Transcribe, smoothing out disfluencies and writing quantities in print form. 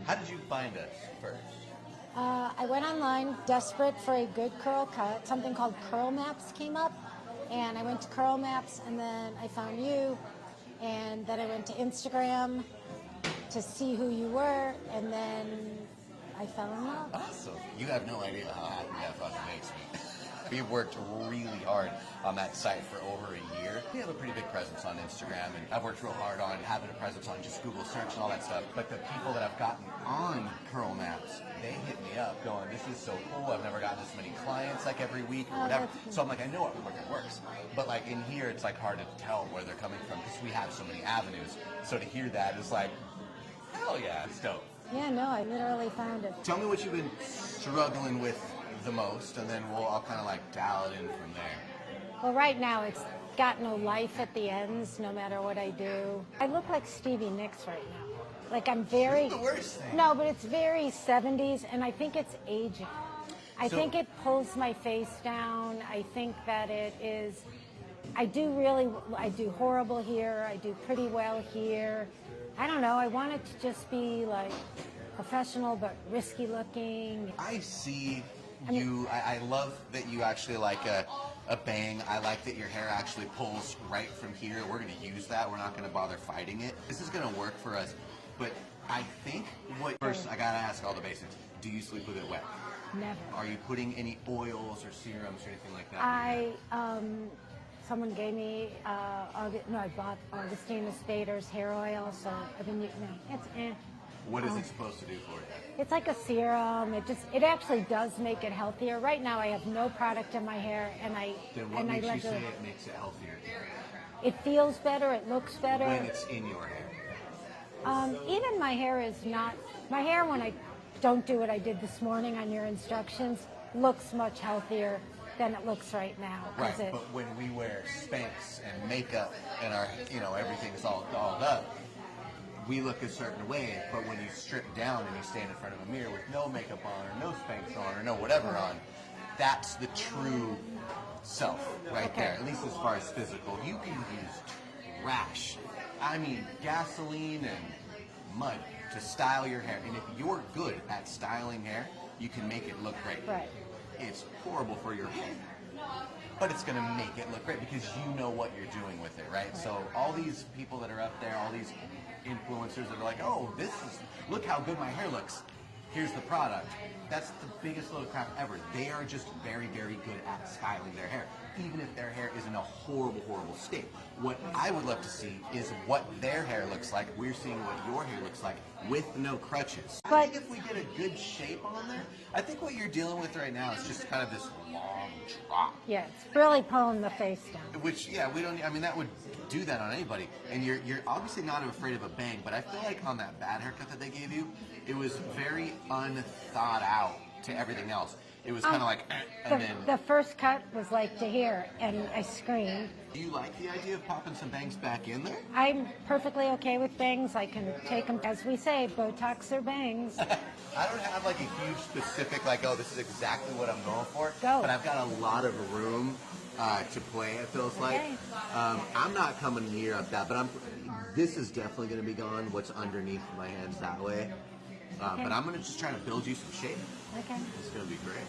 How did you find us first? I went online desperate for a good curl cut. Something called Curl Maps came up, and I went to Curl Maps, and then I found you, and then I went to Instagram to see who you were, and then I fell in love. Awesome. You have no idea how happy that fucking makes me. We've worked really hard on that site for over a year. We have a pretty big presence on Instagram, and I've worked real hard on having a presence on just Google search and all that stuff. But the people that I've gotten on Curl Maps, they hit me up going, this is so cool. I've never gotten this many clients like every week or whatever. So I'm like, I know it works. But like in here, it's like hard to tell where they're coming from because we have so many avenues. So to hear that is like, hell yeah, it's dope. Yeah, no, I literally found it. Tell me what you've been struggling with the most, and then I'll kind of like dial it in from there. Well, right now it's got no life at the ends, no matter what I do. I look like Stevie Nicks right now. Like I'm very... That's the worst thing. No, but it's very 70s, and I think it's aging. I think it pulls my face down. I think that it is... I do horrible here. I do pretty well here. I don't know. I want it to just be like professional but risky looking. I see you. I love that you actually like a bang. I like that your hair actually pulls right from here. We're going to use that. We're not going to bother fighting it. This is going to work for us. But I think first I got to ask all the basics. Do you sleep with it wet? Never. Are you putting any oils or serums or anything like that? Someone gave me, I bought Augustina Spader's hair oil, so I've been using it. It's What is it supposed to do for you? It's like a serum. It actually does make it healthier. Right now I have no product in my hair, and Then what makes you say it makes it healthier? It feels better, it looks better. When it's in your hair? Even my hair is not, my hair when I don't do what I did this morning on your instructions, looks much healthier than it looks right now. Right, but when we wear Spanx and makeup and our, everything's all dolled up, we look a certain way. But when you strip down and you stand in front of a mirror with no makeup on or no Spanx on or no whatever on, that's the true self right there. At least as far as physical, you can use trash. I mean, gasoline and mud to style your hair. And if you're good at styling hair, you can make it look great. Right. It's horrible for your hair, but it's going to make it look great because you know what you're doing with it, right? So all these people that are up there, all these influencers that are like, oh, look how good my hair looks. Here's the product. That's the biggest load of crap ever. They are just very, very good at styling their hair, even if their hair is in a horrible, horrible state. What I would love to see is what their hair looks like. We're seeing what your hair looks like with no crutches. I think if we get a good shape on there, I think what you're dealing with right now is just kind of this long drop. Yeah, it's really pulling the face down. Which, yeah, that would do that on anybody. And you're obviously not afraid of a bang, but I feel like on that bad haircut that they gave you, it was very unthought out to everything else. It was kind of like, the first cut was like to here, and I screamed. Do you like the idea of popping some bangs back in there? I'm perfectly okay with bangs. I can take them, as we say, Botox or bangs. I don't have like a huge specific, like, oh, this is exactly what I'm going for. Go. But I've got a lot of room to play, it feels like. I'm not coming near up that, but this is definitely going to be gone, what's underneath my hands that way. But I'm going to just try to build you some shape. Okay. It's going to be great.